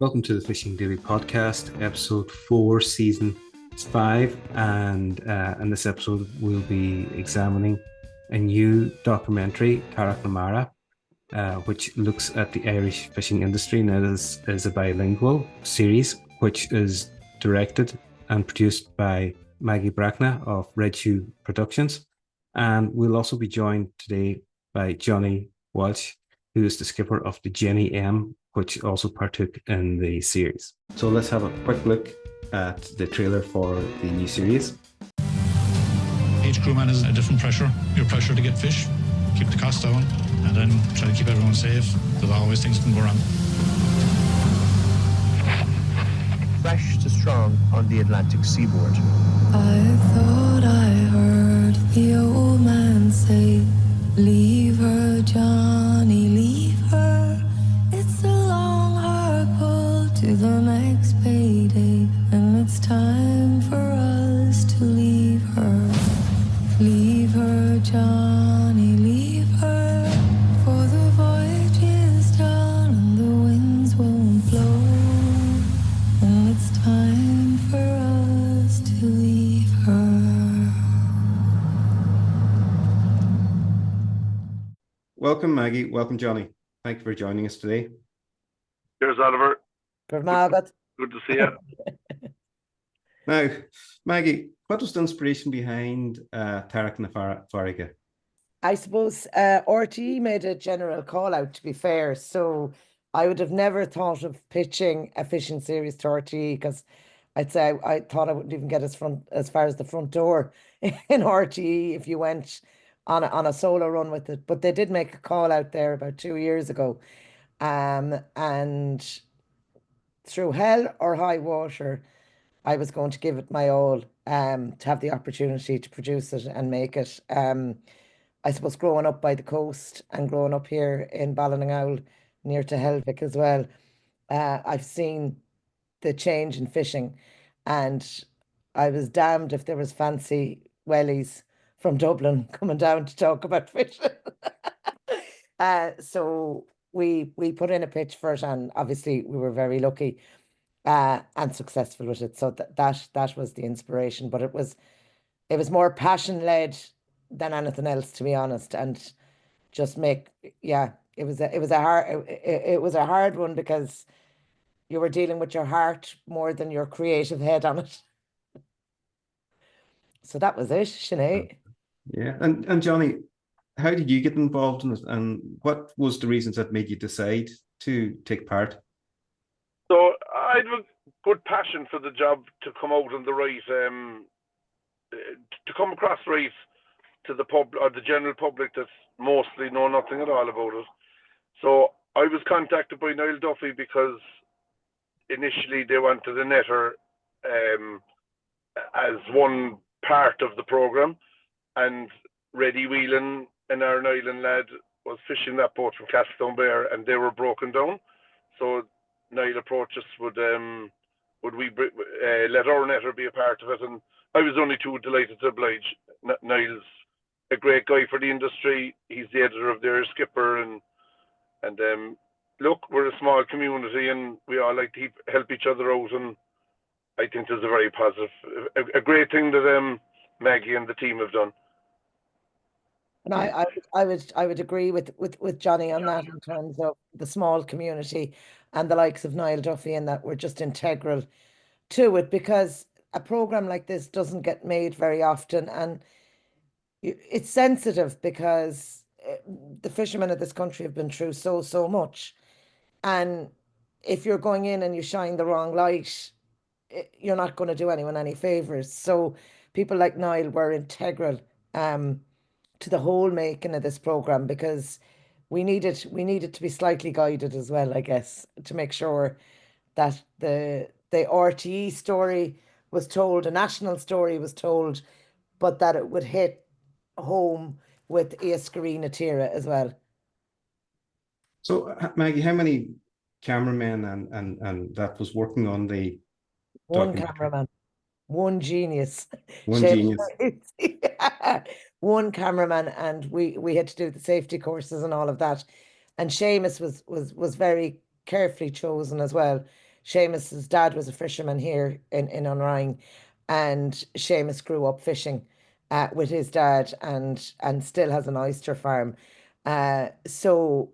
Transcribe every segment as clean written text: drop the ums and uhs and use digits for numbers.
Welcome to the Fishing Daily podcast, episode 4, season 5, and in this episode we'll be examining a new documentary, Tarrac, which looks at the Irish fishing industry. Now, this is a bilingual series which is directed and produced by Maggie Breathnach of Red Shoe Productions, and we'll also be joined today by Johnny Walsh, who is the skipper of the Jenny M, which also partook in the series. So let's have a quick look at the trailer for the new series. Each crewman is a different pressure. Your pressure to get fish, keep the cost down, and then try to keep everyone safe. There's always things can go wrong. Fresh to strong on the Atlantic seaboard. I thought I heard the old man say, "Leave her, Johnny, leave her. It's a long, hard pull to the next payday, and it's time for us to leave her. Leave her, Johnny, leave her, for the voyage is done and the winds won't blow, and it's time for us to leave her." Welcome, Maggie. Welcome, Johnny. Thank you for joining us today. Here's Oliver. Good morning. Good to see you. Now, Maggie, what was the inspiration behind Tarrac and Farraige? I suppose RTÉ made a general call out, to be fair. So I would have never thought of pitching a fishing series to RTÉ, because I'd say I thought I wouldn't even get as far as the front door in RTÉ if you went on a solo run with it. But they did make a call out there about 2 years ago. And through hell or high water, I was going to give it my all to have the opportunity to produce it and make it. I suppose growing up by the coast and growing up here in Bilingual near to Helvick as well, I've seen the change in fishing, and I was damned if there was fancy wellies from Dublin coming down to talk about fishing. So we put in a pitch for it, and obviously we were very lucky and successful with it. So that was the inspiration, but it was more passion led than anything else, to be honest. And just it was a hard one, because you were dealing with your heart more than your creative head on it. So that was it, Sinead. Yeah, and Johnny, how did you get involved in it, and what was the reasons that made you decide to take part? So I had a good passion for the job to come out on the right, to come across right to the pub or the general public that mostly know nothing at all about it. So I was contacted by Niall Duffy because initially they wanted a netter as one part of the programme, and Reddy Whelan, an Iron Island lad, was fishing that boat from Castletown Bear, and they were broken down. So Niall approached us, would we let our netter be a part of it, and I was only too delighted to oblige. Niall's a great guy for the industry. He's the editor of their Skipper, and look, we're a small community and we all like to help each other out, and I think there's a very positive, a great thing that Maggie and the team have done. And I would agree with Johnny on that, in terms of the small community and the likes of Niall Duffy, and that we're just integral to it, because a program like this doesn't get made very often, and it's sensitive, because the fishermen of this country have been through so much, and if you're going in and you shine the wrong light, you're not going to do anyone any favors. So people like Niall were integral to the whole making of this program, because we needed to be slightly guided as well, I guess, to make sure that the RTÉ story was told, a national story was told, but that it would hit home with Éascarí Tira as well. So, Maggie, how many cameramen and that was working on the One cameraman, one genius. One genius. One cameraman, and we had to do the safety courses and all of that. And Seamus was very carefully chosen as well, Seamus's dad was a fisherman here in Onrine, and Seamus grew up fishing with his dad and still has an oyster farm. So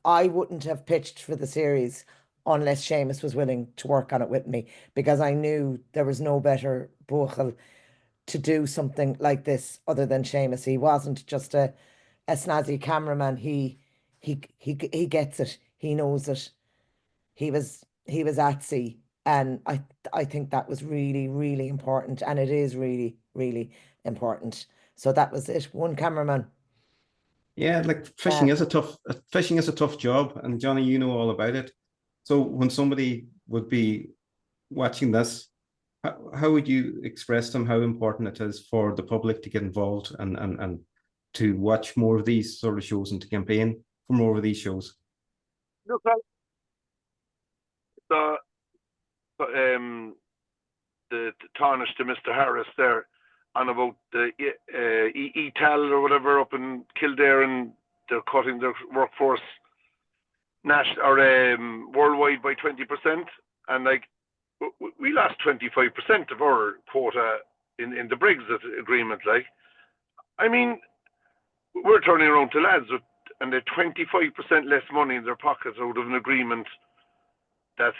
I wouldn't have pitched for the series unless Seamus was willing to work on it with me, because I knew there was no better buachel to do something like this other than Seamus. He wasn't just a snazzy cameraman. He gets it. He knows it. He was at sea, and I think that was really, really important, and it is really, really important. So that was it. One cameraman. Yeah, like Uh, fishing is a tough job, and Johnny, you know all about it. So when somebody would be watching this, how would you express to them how important it is for the public to get involved and to watch more of these sort of shows and to campaign for more of these shows? Look, the tarnish to Mr. Harris there on about the ETAL or whatever up in Kildare, and they're cutting their workforce national or worldwide by 20%, and like we lost 25% of our quota in the Brexit agreement. Like, I mean, we're turning around to lads and they're 25% less money in their pockets out of an agreement that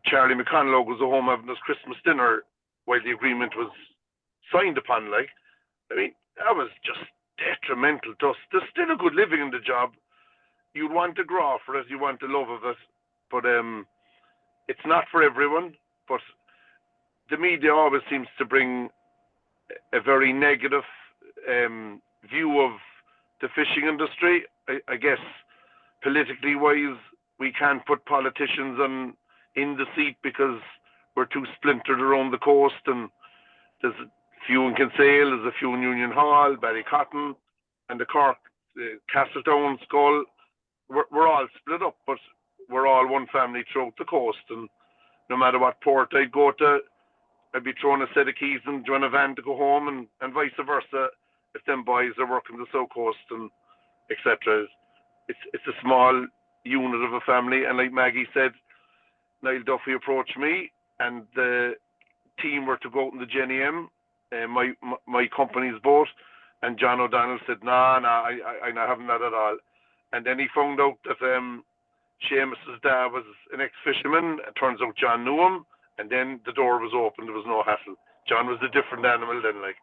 Charlie McConnell goes home having his Christmas dinner while the agreement was signed upon. Like, I mean, that was just detrimental to us. There's still a good living in the job. You'd want to grow for it, you want the love of it, but it's not for everyone. But the media always seems to bring a very negative view of the fishing industry. I guess politically wise, we can't put politicians in the seat because we're too splintered around the coast, and there's a few in Kinsale, there's a few in Union Hall, Ballycotton, and the Cork, Castletown, Skull. We're all split up, but we're all one family throughout the coast, and no matter what port I'd go to, I'd be throwing a set of keys and join a van to go home, and vice versa if them boys are working the South Coast and etc. It's a small unit of a family, and like Maggie said, Niall Duffy approached me, and the team were to go out in the Jenny M, my company's boat, and John O'Donnell said, I'm not having that at all. And then he found out that Seamus's dad was an ex-fisherman. It turns out John knew him, and then the door was open. There was no hassle. John was a different animal then, like.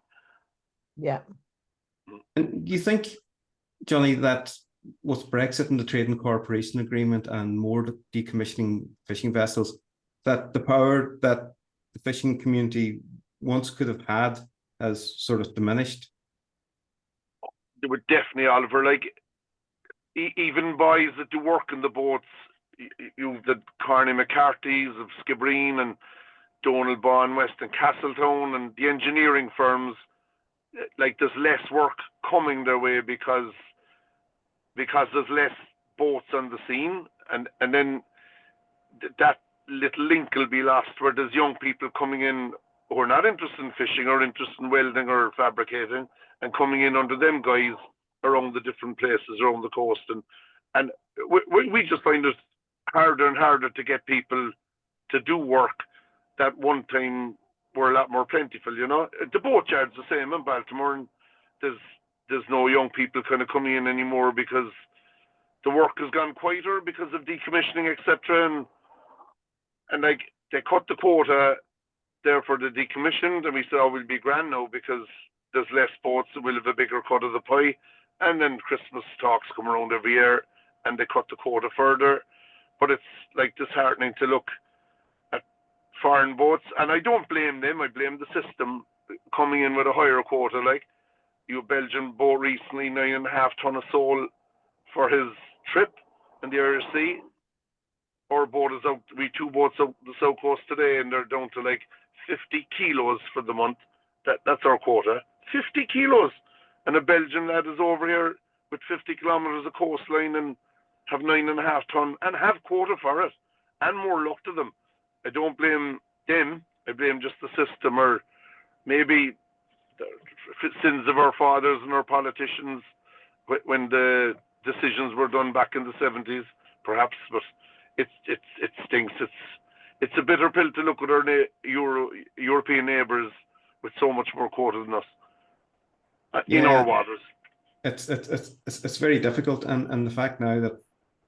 Yeah. And do you think, Johnny, that with Brexit and the Trade and Cooperation Agreement and more decommissioning fishing vessels, that the power that the fishing community once could have had has sort of diminished? They were definitely, Oliver, like, even boys that do work in the boats, you've the Carney McCarthy's of Skibbereen and Donald Bawn West and Castletown, and the engineering firms, like, there's less work coming their way because there's less boats on the scene, and then that little link will be lost where there's young people coming in who are not interested in fishing or interested in welding or fabricating, and coming in under them guys around the different places around the coast, and we just find it harder and harder to get people to do work that one time were a lot more plentiful. You know, the boatyard's the same in Baltimore, and there's no young people kind of coming in anymore because the work has gone quieter because of decommissioning, etc. And like, they cut the quota there for the decommissioned, and we said, oh, we'll be grand now because there's less boats, so we'll have a bigger cut of the pie. And then Christmas talks come around every year, and they cut the quota further. But it's like disheartening to look at foreign boats, and I don't blame them. I blame the system coming in with a higher quota. Like, you Belgian boat recently, 9.5 ton of sole for his trip in the Irish Sea. Our boat is out. We 2 boats out the South Coast today, and they're down to like 50 kilos for the month. That's our quota. 50 kilos. And a Belgian lad is over here with 50 kilometers of coastline and have 9.5 ton and have quota for it, and more luck to them. I don't blame them. I blame just the system, or maybe the sins of our fathers and our politicians when the decisions were done back in the 70s, perhaps. But it stinks. It's a bitter pill to look at our European neighbours with so much more quota than us in our waters. It's very difficult, and the fact now that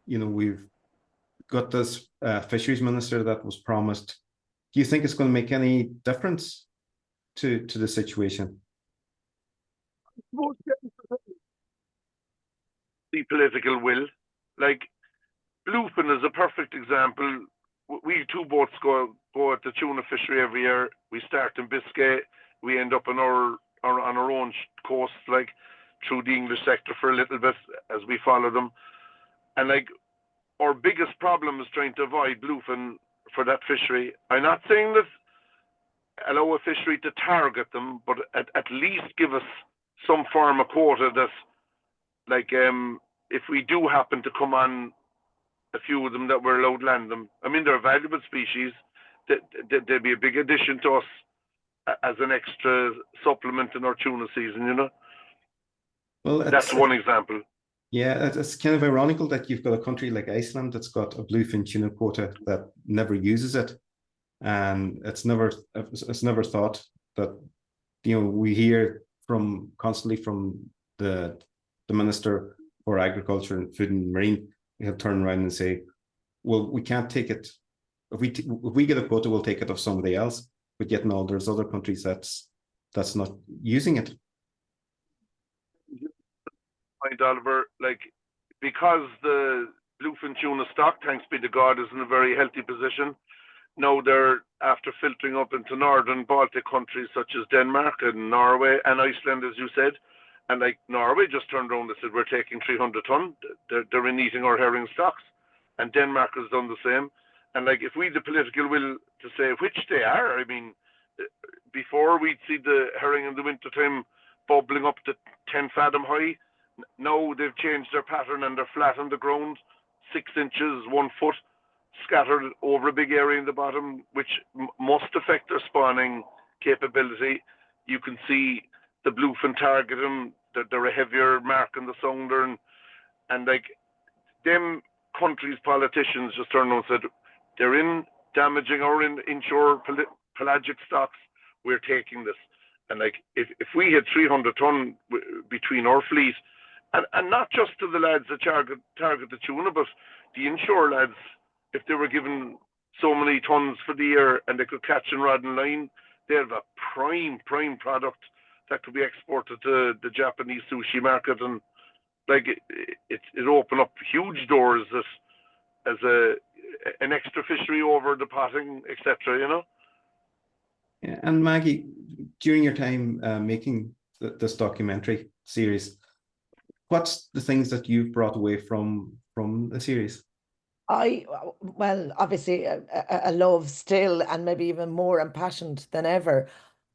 we've got this fisheries minister that was promised, do you think it's going to make any difference to the situation? The political will, like Bluefin is a perfect example. We 2 boats go at the tuna fishery every year. We start in Biscay, we end up on our own coast, like through the English sector for a little bit as we follow them. And like our biggest problem is trying to avoid bluefin for that fishery. I'm not saying that allow a fishery to target them, but at least give us some form of quota that, like, if we do happen to come on a few of them, that we're allowed to land them. I mean, they're valuable species. They'd be a big addition to us as an extra supplement in our tuna season, Well, that's one example. Yeah, it's kind of ironical that you've got a country like Iceland that's got a bluefin tuna quota that never uses it, and it's never thought that we hear constantly from the Minister for Agriculture and Food and Marine. He'll turn around and say, "Well, we can't take it. If we get a quota, we'll take it of somebody else." But yet, no, there's other countries that's not using it. Point, Oliver, like, because the bluefin tuna stock, thanks be to God, is in a very healthy position. Now they're after filtering up into northern Baltic countries such as Denmark and Norway and Iceland, as you said. And like Norway just turned around and said, we're taking 300 ton. They're in eating our herring stocks. And Denmark has done the same. And like, if we had the political will to say which they are, I mean, before we'd see the herring in the wintertime bubbling up to 10 fathom high. Now they've changed their pattern and they're flat on the ground, 6 inches, 1 foot, scattered over a big area in the bottom, which must affect their spawning capability. You can see the bluefin target them, they're a heavier mark in the sounder, and like them countries' politicians just turned around and said, they're in damaging our inshore pelagic stocks, we're taking this. And like, if we had 300 ton between our fleet, and not just to the lads that target the tuna, but the inshore lads, if they were given so many tons for the year and they could catch and rod and line, they have a prime product that could be exported to the Japanese sushi market, and like it opened up huge doors as an extra fishery over the potting, etc. Yeah, and Maggie, during your time making this documentary series, what's the things that you've brought away from the series? Well, obviously a love still, and maybe even more impassioned than ever.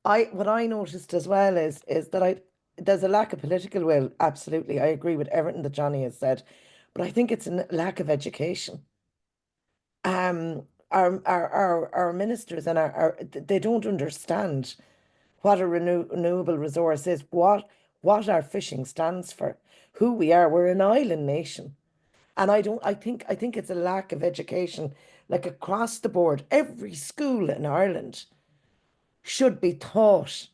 What I noticed as well is that there's a lack of political will. Absolutely, I agree with everything that Johnny has said, but I think it's a lack of education. Our ministers and they don't understand what a renewable resource is, what our fishing stands for, who we are. We're an island nation. And I think it's a lack of education, like across the board. Every school in Ireland should be taught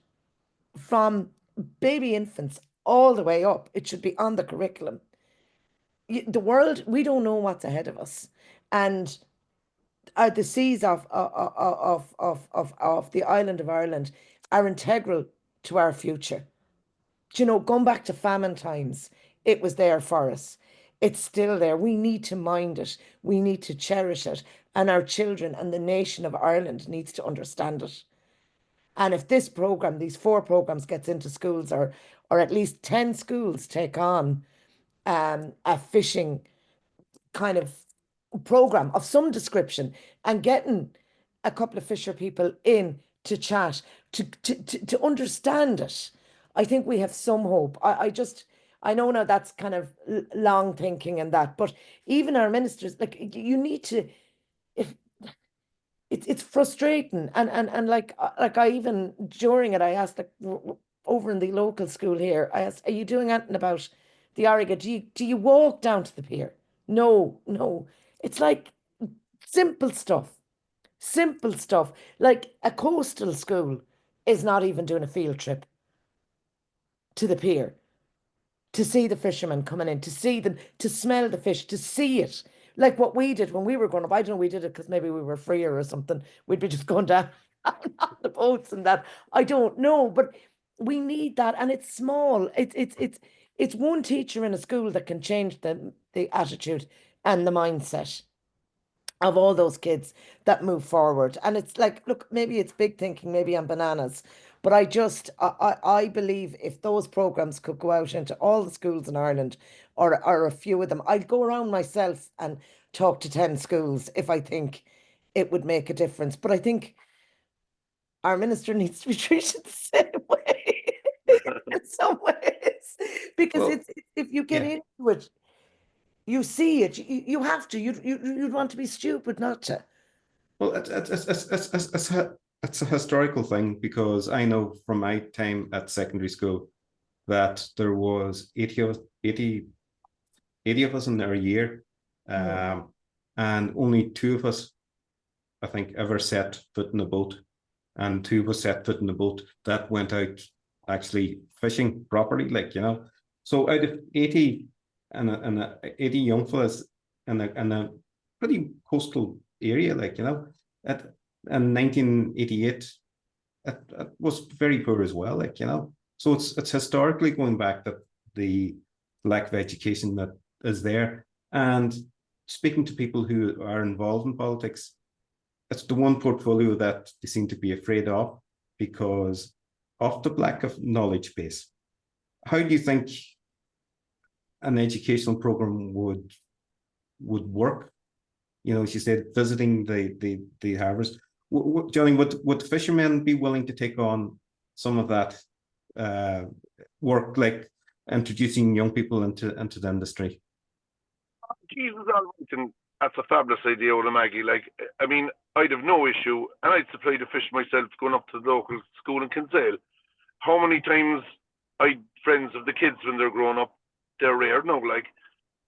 from baby infants all the way up. It should be on the curriculum. The world, we don't know what's ahead of us. And the seas of the island of Ireland are integral to our future. Going back to famine times, it was there for us. It's still there. We need to mind it. We need to cherish it. And our children and the nation of Ireland needs to understand it. And if this program, these 4 programs gets into schools, or at least 10 schools take on a fishing kind of program of some description, and getting a couple of fisher people in to chat, to understand it, I think we have some hope. I know now that's kind of long thinking and that, but even our ministers, like, you need to, if it's frustrating, and like I even during it, I asked, like, over in the local school here, I asked, are you doing anything about the Ariga? Do you walk down to the pier? No. It's like Simple stuff. Simple stuff. Like a coastal school is not even doing a field trip to the pier to see the fishermen coming in, to see them, to smell the fish, to see it. Like what we did when we were growing up. I don't know, we did it because maybe we were freer or something. We'd be just going down on the boats and that. I don't know, but we need that, and it's small. It's one teacher in a school that can change the attitude and the mindset of all those kids that move forward. And it's like, look, maybe it's big thinking, maybe I'm bananas, but I believe if those programs could go out into all the schools in Ireland, or a few of them, I'd go around myself and talk to 10 schools if I think it would make a difference. But I think our minister needs to be treated the same way in some ways, because Well, it's if you get yeah. into it, you see it. You have to. You'd want to be stupid not to. Well, it's a historical thing, because I know from my time at secondary school that there was 80 of us in our year, and only 2 of us, I think, ever set foot in a boat, and 2 of us set foot in a boat that went out actually fishing properly, like, you know. So out of 80 and 80 young fellas in a pretty coastal area, like, you know, in 1988, it was very poor as well, like, you know. So it's historically going back that the lack of education that is there. And speaking to people who are involved in politics, it's the one portfolio that they seem to be afraid of because of the lack of knowledge base. How do you think an educational program would work? You know, she said visiting the harbours. Johnny, would fishermen be willing to take on some of that work, like introducing young people into the industry? Jesus, all right, and that's a fabulous idea, Ola Maggie. Like, I mean, I'd have no issue, and I'd supply the fish myself going up to the local school in Kinsale. How many times I'd friends of the kids when they're growing up, they're rare now, like,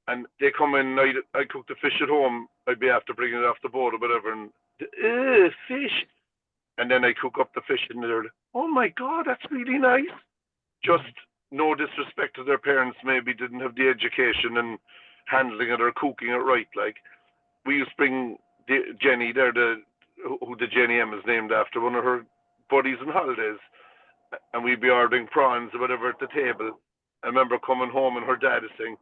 and they come in, I cook the fish at home, I'd be after bringing it off the boat or whatever, and fish. And then I cook up the fish and they're, oh my God, that's really nice. Just no disrespect to their parents, maybe didn't have the education and handling it or cooking it right. Like, we used to bring Jenny there, who the Jenny M is named after, one of her buddies on holidays, and we'd be ordering prawns or whatever at the table. I remember coming home and her dad is saying,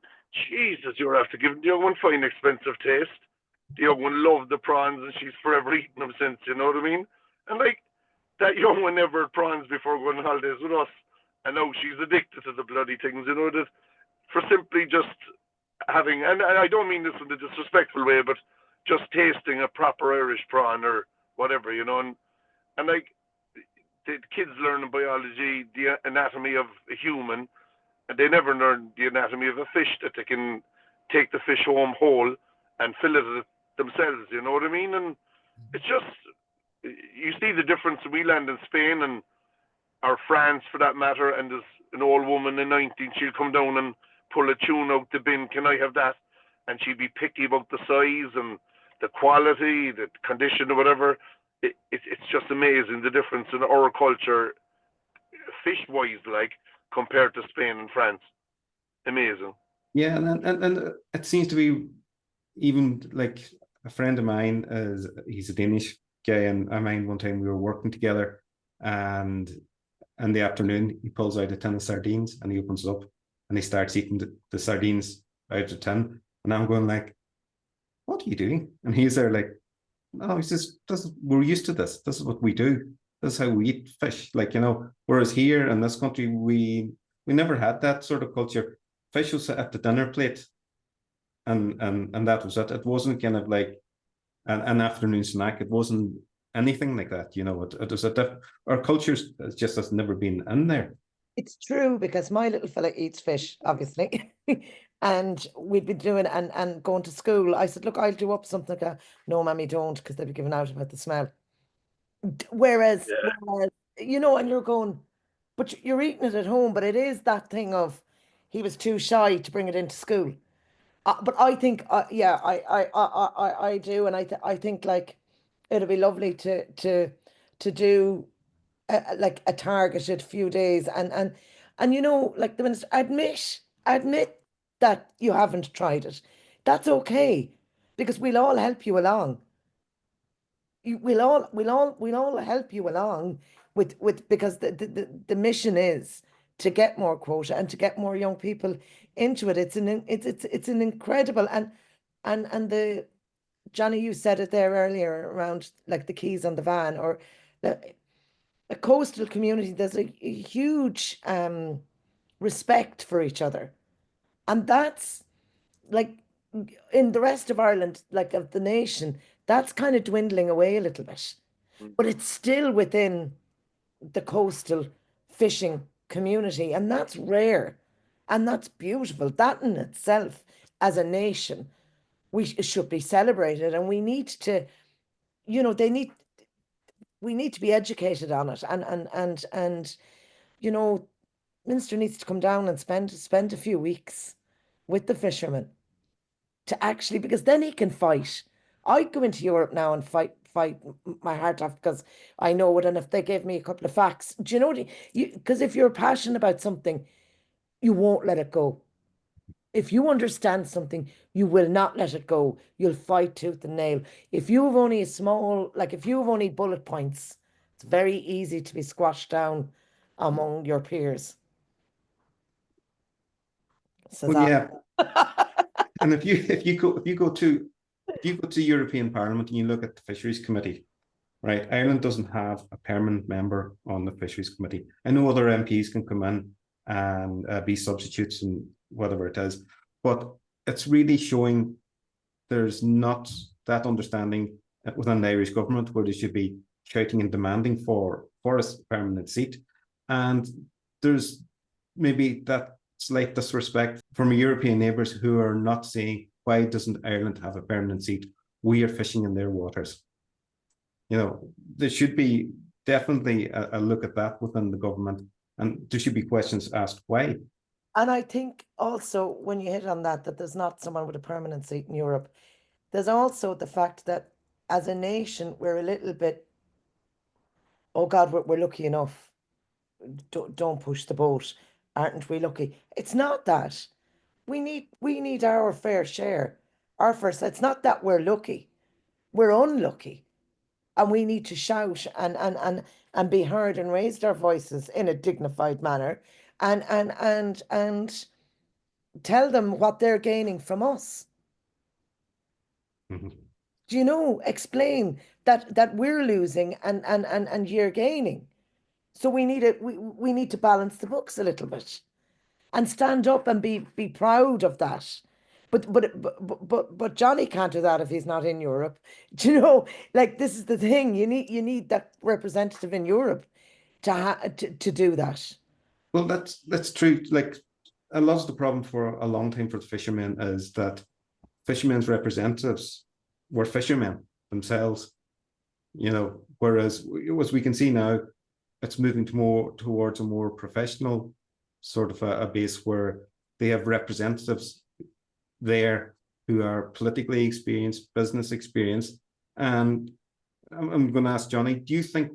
Jesus, you're after giving the young one fine expensive taste. The young one loved the prawns and she's forever eating them since, you know what I mean? And like, that young one never had prawns before going on holidays with us, and now she's addicted to the bloody things, you know, that for simply just having, and I don't mean this in a disrespectful way, but just tasting a proper Irish prawn or whatever, you know, and like, the kids learn in biology the anatomy of a human, and they never learn the anatomy of a fish, that they can take the fish home whole and fillet it themselves, you know what I mean? And it's just, you see the difference. We land in Spain and or France for that matter, and there's an old woman in 19, she'll come down and pull a tune out the bin, can I have that? And she'd be picky about the size and the quality, the condition or whatever. It's just amazing the difference in our culture, fish-wise, like, compared to Spain and France. Amazing. Yeah, and it seems to be, even like a friend of mine, he's a Danish guy, and I mind one time we were working together, and in the afternoon he pulls out a tin of sardines and he opens it up and he starts eating the sardines out of the tin, and I'm going like, what are you doing? And he's there like, no, he says, we're used to this. This is what we do. This is how we eat fish. Like, you know, whereas here in this country, we never had that sort of culture. Fish was at the dinner plate, and that was it. It wasn't kind of like an afternoon snack. It wasn't anything like that. You know, it was our culture just has never been in there. It's true, because my little fella eats fish, obviously. And we'd be doing and going to school. I said, look, I'll do up something like that. No, mommy, don't, because they'd be giving out about the smell. Whereas, you know, and you're going, but you're eating it at home, but it is that thing of he was too shy to bring it into school. But I think, yeah, I do, and I think like it'll be lovely to do like a targeted few days, and you know, like the minister, admit that you haven't tried it. That's okay, because we'll all help you along. We'll all help you along with because the mission is to get more quota and to get more young people into it. It's an incredible, and the Johnny, you said it there earlier around like the keys on the van, or the, a coastal community. There's a huge respect for each other, and that's like in the rest of Ireland, like of the nation, that's kind of dwindling away a little bit, but it's still within the coastal fishing community, and that's rare, and that's beautiful. That in itself, as a nation, should be celebrated, and we need to, you know, we need to be educated on it, and you know, Minister needs to come down and spend a few weeks with the fishermen to actually, because then he can fight. I'd go into Europe now and fight my heart off because I know it. And if they gave me a couple of facts, do you know, because if you're passionate about something, you won't let it go. If you understand something, you will not let it go. You'll fight tooth and nail. If you have only a small, like if you have only bullet points, it's very easy to be squashed down among your peers. Says Well, I. yeah, and if you go to European Parliament and you look at the Fisheries Committee, right? Ireland doesn't have a permanent member on the Fisheries Committee. I know other MPs can come in and be substitutes and whatever it is, but it's really showing there's not that understanding within the Irish government where they should be shouting and demanding for a permanent seat. And there's maybe that slight disrespect from European neighbours who are not saying, why doesn't Ireland have a permanent seat? We are fishing in their waters. You know, there should be definitely a look at that within the government, and there should be questions asked why. And I think also when you hit on that, that there's not someone with a permanent seat in Europe, there's also the fact that as a nation, we're a little bit, oh God, we're lucky enough. Don't push the boat. Aren't we lucky? It's not that. We need our fair share. Our first, it's not that we're lucky. We're unlucky. And we need to shout and be heard and raise our voices in a dignified manner and tell them what they're gaining from us. Mm-hmm. Do you know, explain that we're losing and you're gaining. So we need to balance the books a little bit and stand up and be proud of that. But Johnny can't do that if he's not in Europe. Do you know? Like this is the thing. You need that representative in Europe to do that. Well, that's true. Like a lot of the problem for a long time for the fishermen is that fishermen's representatives were fishermen themselves. You know, whereas as we can see now, it's moving to more towards a more professional sort of a base where they have representatives there who are politically experienced, business experienced. And I'm going to ask Johnny, do you think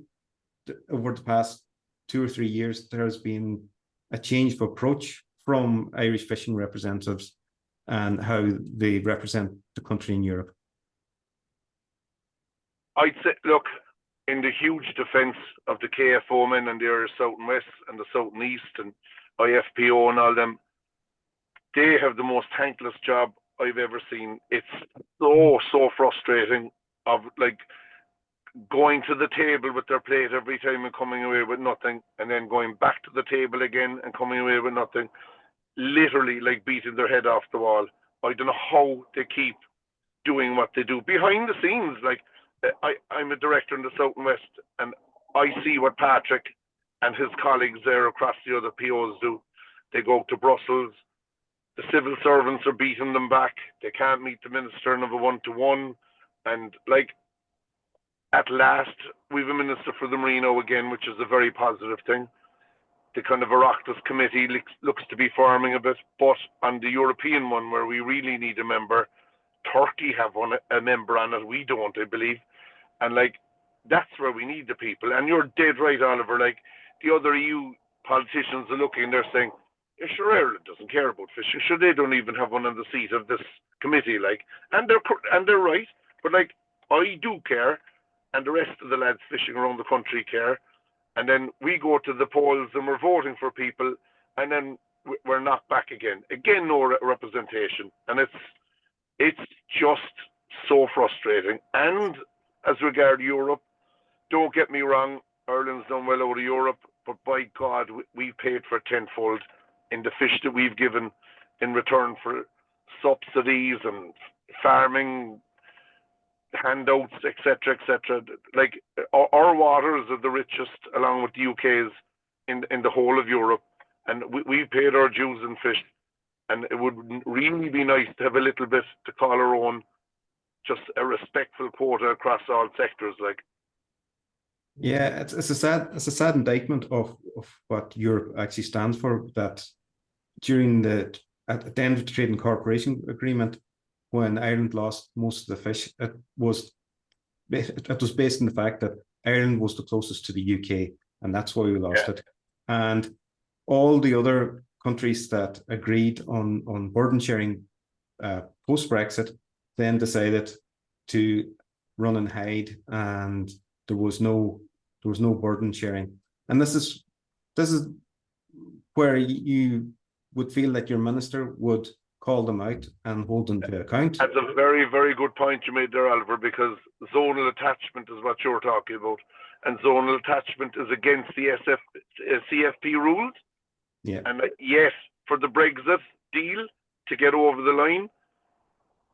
that over the past 2 or 3 years there has been a change of approach from Irish fishing representatives and how they represent the country in Europe? I'd say, look, in the huge defence of the KFO men and the Irish South and West and the South and East and IFPO and all them, they have the most thankless job I've ever seen. It's so frustrating of like going to the table with their plate every time and coming away with nothing, and then going back to the table again and coming away with nothing, literally like beating their head off the wall. I don't know how they keep doing what they do behind the scenes. Like I'm a director in the South and West, and I see what Patrick and his colleagues there across the other POs do. They go to Brussels. The civil servants are beating them back. They can't meet the minister in a one-to-one. And like, at last, we've a minister for the Merino again, which is a very positive thing. the kind of Oireachtas committee looks to be forming a bit. But on the European one, where we really need a member, Turkey have a member on it. We don't, I believe. And like, that's where we need the people. And you're dead right, Oliver. Like, the other EU politicians are looking, they're saying, yeah, sure, Ireland doesn't care about fishing. Sure, they don't even have one on the seat of this committee. Like, and they're right. But like, I do care, and the rest of the lads fishing around the country care. And then we go to the polls and we're voting for people, and then we're knocked back again. Again, no representation. And it's just so frustrating. And as regard Europe, don't get me wrong, Ireland's done well out of Europe, but by God, we paid for tenfold in the fish that we've given in return for subsidies and farming handouts, etc., etc. Like, our waters are the richest, along with the UK's, in the whole of Europe, and we paid our dues in fish. And it would really be nice to have a little bit to call our own, just a respectful quota across all sectors. Like, yeah, it's a sad indictment of what Europe actually stands for. That during at the end of the Trade and Cooperation Agreement, when Ireland lost most of the fish, it was based on the fact that Ireland was the closest to the UK, and that's why we lost it. And all the other countries that agreed on burden sharing post Brexit then decided to run and hide, and there was no burden sharing. And this is where you would feel that your minister would call them out and hold them to account. That's a very, very good point you made there, Oliver, because zonal attachment is what you're talking about, and zonal attachment is against the CFP rules. Yeah. And yes, for the Brexit deal to get over the line,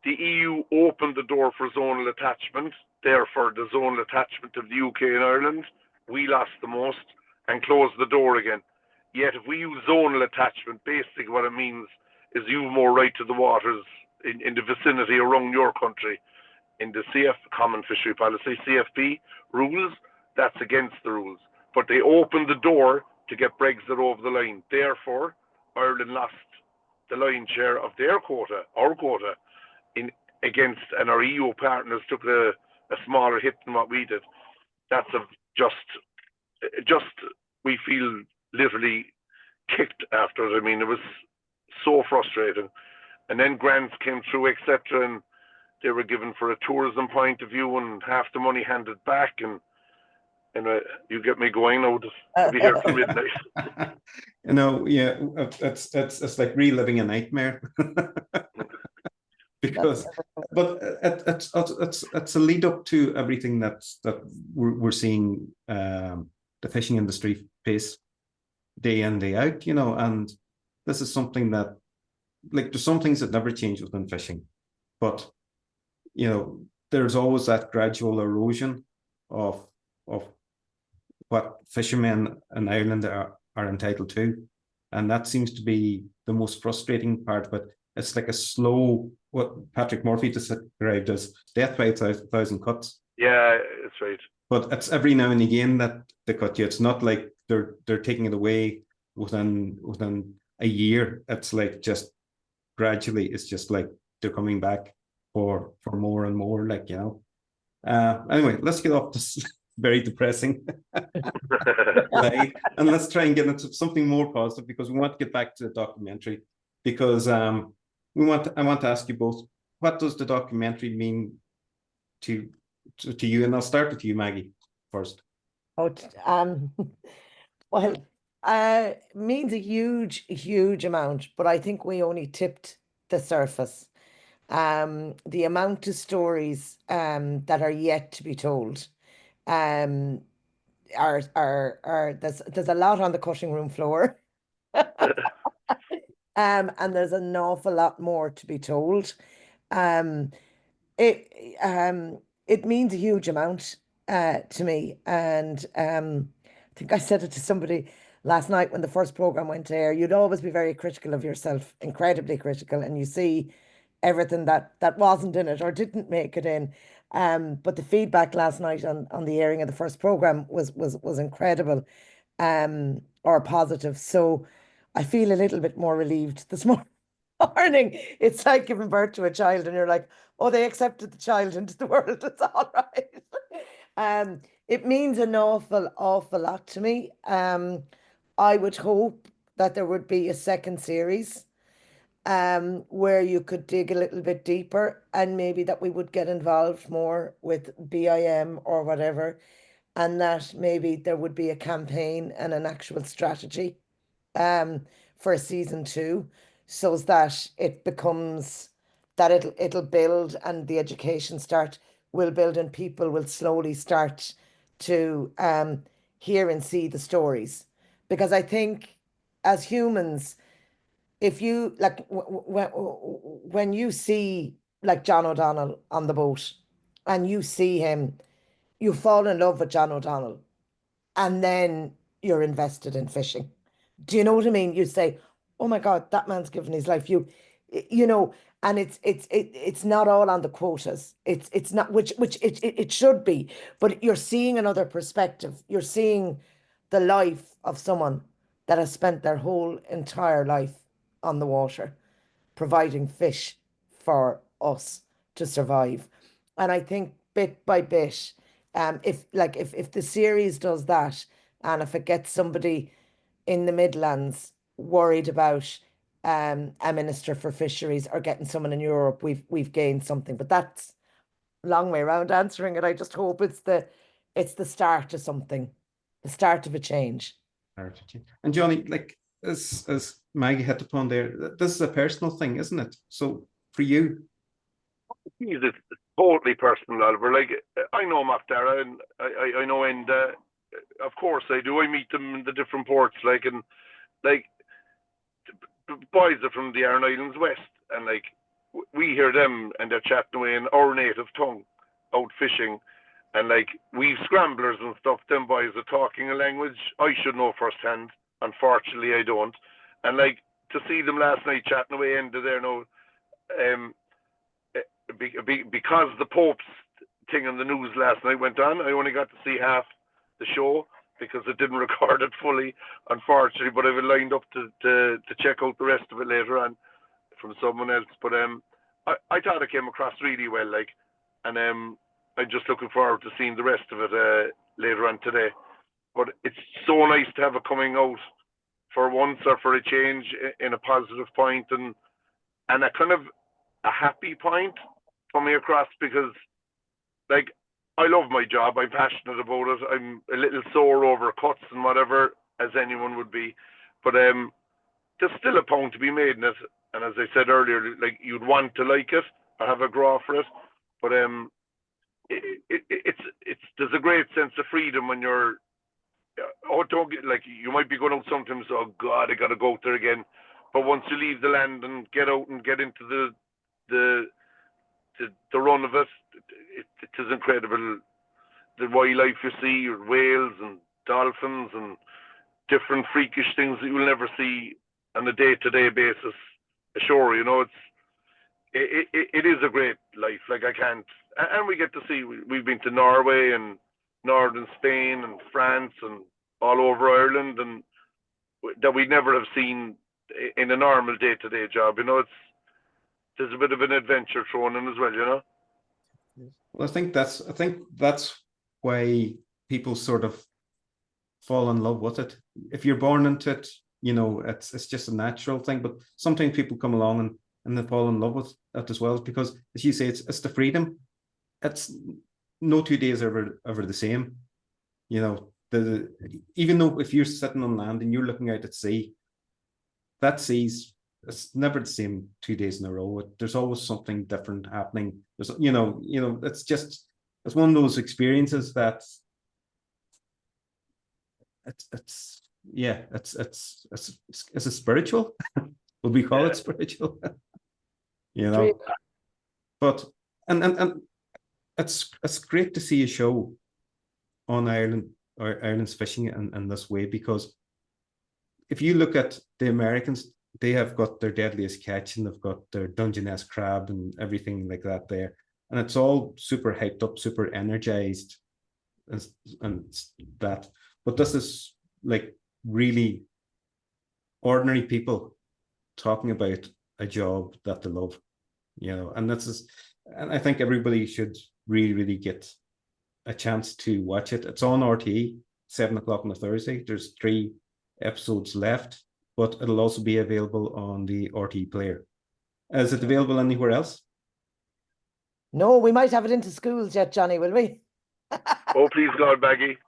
the EU opened the door for zonal attachment. Therefore, the zonal attachment of the UK and Ireland, we lost the most and closed the door again. Yet if we use zonal attachment, basically what it means is you have more right to the waters in the vicinity around your country. In the Common Fishery Policy, CFP rules, that's against the rules. But they opened the door to get Brexit over the line. Therefore, Ireland lost the lion's share of their quota, our quota, and our EU partners took a smaller hit than what we did. That's just we feel literally kicked after it. I mean, it was so frustrating. And then grants came through, etc., and they were given for a tourism point of view, and half the money handed back, and you get me going now. I'll be here till midnight. Yeah, it's like reliving a nightmare. Because, but it's a lead up to everything that we're seeing the fishing industry face day in, day out, and this is something that, like, there's some things that never change within fishing, but there's always that gradual erosion of what fishermen in Ireland are entitled to, and that seems to be the most frustrating part. But it's like a slow, what Patrick Murphy described as death by 1,000 cuts. Yeah, that's right. But it's every now and again that they cut you. It's not like they're taking it away within a year. It's like just gradually. It's just like they're coming back for more and more. Like, Anyway, let's get off this very depressing line, and let's try and get into something more positive, because we want to get back to the documentary. Because I want to ask you both, what does the documentary mean to you? And I'll start with you, Maggie, first. Well, means a huge amount, but I think we only tipped the surface. The amount of stories that are yet to be told are there's a lot on the cutting room floor. And there's an awful lot more to be told. It means a huge amount to me, and I think I said it to somebody last night when the first program went to air. You'd always be very critical of yourself, incredibly critical, and you see everything that wasn't in it or didn't make it in. But the feedback last night on the airing of the first program was incredible. or positive. So I feel a little bit more relieved this morning. It's like giving birth to a child and you're like, oh, they accepted the child into the world. It's all right. It means an awful lot to me. I would hope that there would be a second series where you could dig a little bit deeper and maybe that we would get involved more with BIM or whatever, and that maybe there would be a campaign and an actual strategy for season two, so that it becomes that it'll build and the education will build and people will slowly start to hear and see the stories. Because I think as humans, if you like when you see like John O'Donnell on the boat and you see him, you fall in love with John O'Donnell and then you're invested in fishing. Do you know what I mean? You say, "Oh my God, that man's given his life." You know, and it's not all on the quotas. It's not which it should be, but you're seeing another perspective. You're seeing the life of someone that has spent their whole entire life on the water, providing fish for us to survive. And I think bit by bit, if the series does that, and if it gets somebody in the Midlands worried about a minister for fisheries or getting someone in Europe, we've gained something. But that's a long way around answering it. I just hope it's the start of something, the start of a change. And Johnny, like as Maggie had to put on there, this is a personal thing, isn't it? So for you, it's totally personal, Oliver. Like I know Mafdara and I know Enda. Of course I do. I meet them in the different ports, like, and like boys are from the Aran Islands West, and like we hear them and they're chatting away in our native tongue, out fishing, and like we've scramblers and stuff. Them boys are talking a language I should know firsthand. Unfortunately, I don't. And like to see them last night chatting away into there now, because the Pope's thing on the news last night went on, I only got to see half the show because it didn't record it fully, unfortunately. But I've lined up to check out the rest of it later on from someone else. But I thought it came across really well, like, and I'm just looking forward to seeing the rest of it later on today. But it's so nice to have it coming out for once, or for a change, in a positive point and a kind of a happy point coming across, because like I love my job, I'm passionate about it, I'm a little sore over cuts and whatever, as anyone would be, but there's still a pound to be made in it, and as I said earlier, like you'd want to like it or have a grow for it, but it's there's a great sense of freedom when you're don't get, like, you might be going out sometimes, oh God, I gotta go out there again, but once you leave the land and get out and get into the run of it, it is incredible. The wildlife you see, whales and dolphins and different freakish things that you'll never see on a day-to-day basis ashore. You know, it is a great life. Like I can't, and we get to see. We've been to Norway and northern Spain and France and all over Ireland, and that we never have seen in a normal day-to-day job. You know, there's a bit of an adventure thrown in as well, you know. Well, I think that's why people sort of fall in love with it. If you're born into it, you know, it's just a natural thing. But sometimes people come along and they fall in love with it as well, because, as you say, it's the freedom. It's no 2 days are ever the same. You know, even though if you're sitting on land and you're looking out at sea, that sea's, it's never the same 2 days in a row. There's always something different happening. There's, you know, it's one of those experiences that it's a spiritual. Would we call it spiritual? You know, but and it's great to see a show on Ireland or Ireland's fishing in this way, because if you look at the Americans, they have got their deadliest catch and they've got their Dungeness crab and everything like that there, and it's all super hyped up, super energized, and that. But this is like really ordinary people talking about a job that they love, you know, and and I think everybody should really get a chance to watch it. It's on RTÉ, 7 o'clock on a Thursday. There's 3 episodes left, but it'll also be available on the RTÉ Player. Is it available anywhere else? No, we might have it into schools yet, Johnny, will we? Oh, please God, Maggie.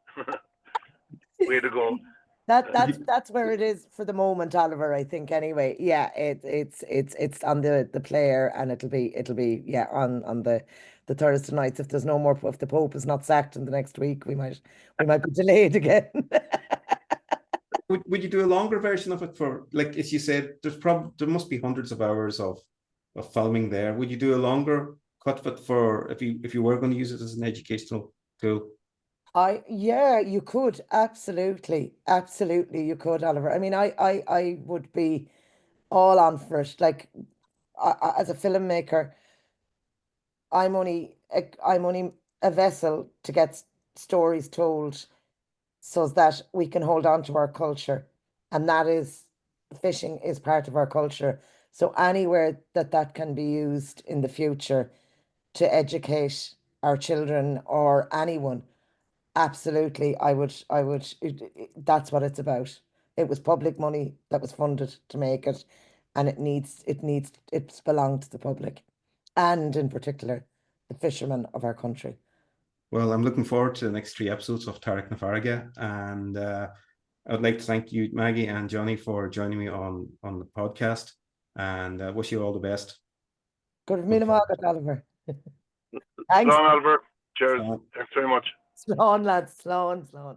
Way to go. That's where it is for the moment, Oliver, I think anyway. Yeah, it's on the player, and it'll be yeah on the Thursday nights. If there's no more, if the Pope is not sacked in the next week, we might be delayed again. Would you do a longer version of it for, like, as you said, there must be hundreds of hours of filming there. Would you do a longer cut of it for if you were going to use it as an educational tool? Yeah, you could absolutely you could, Oliver. I mean, I would be all on for it. Like, as a filmmaker, I'm only a vessel to get stories told, so that we can hold on to our culture, and that is, fishing is part of our culture. So anywhere that can be used in the future to educate our children or anyone, absolutely, that's what it's about. It was public money that was funded to make it, and it's belonged to the public, and in particular the fishermen of our country. Well, I'm looking forward to the next 3 episodes of Tarrac na Farraige, and I would like to thank you, Maggie and Johnny, for joining me on the podcast, and wish you all the best. Good míle mágat, Oliver. Thanks. Slán, Oliver. Cheers. Thanks very much. Slán, lads. Slán.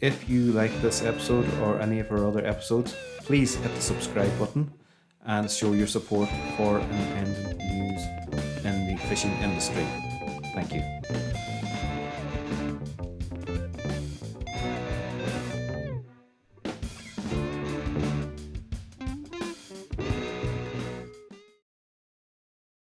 If you like this episode or any of our other episodes, please hit the subscribe button and show your support for independent news in the fishing industry. Thank you.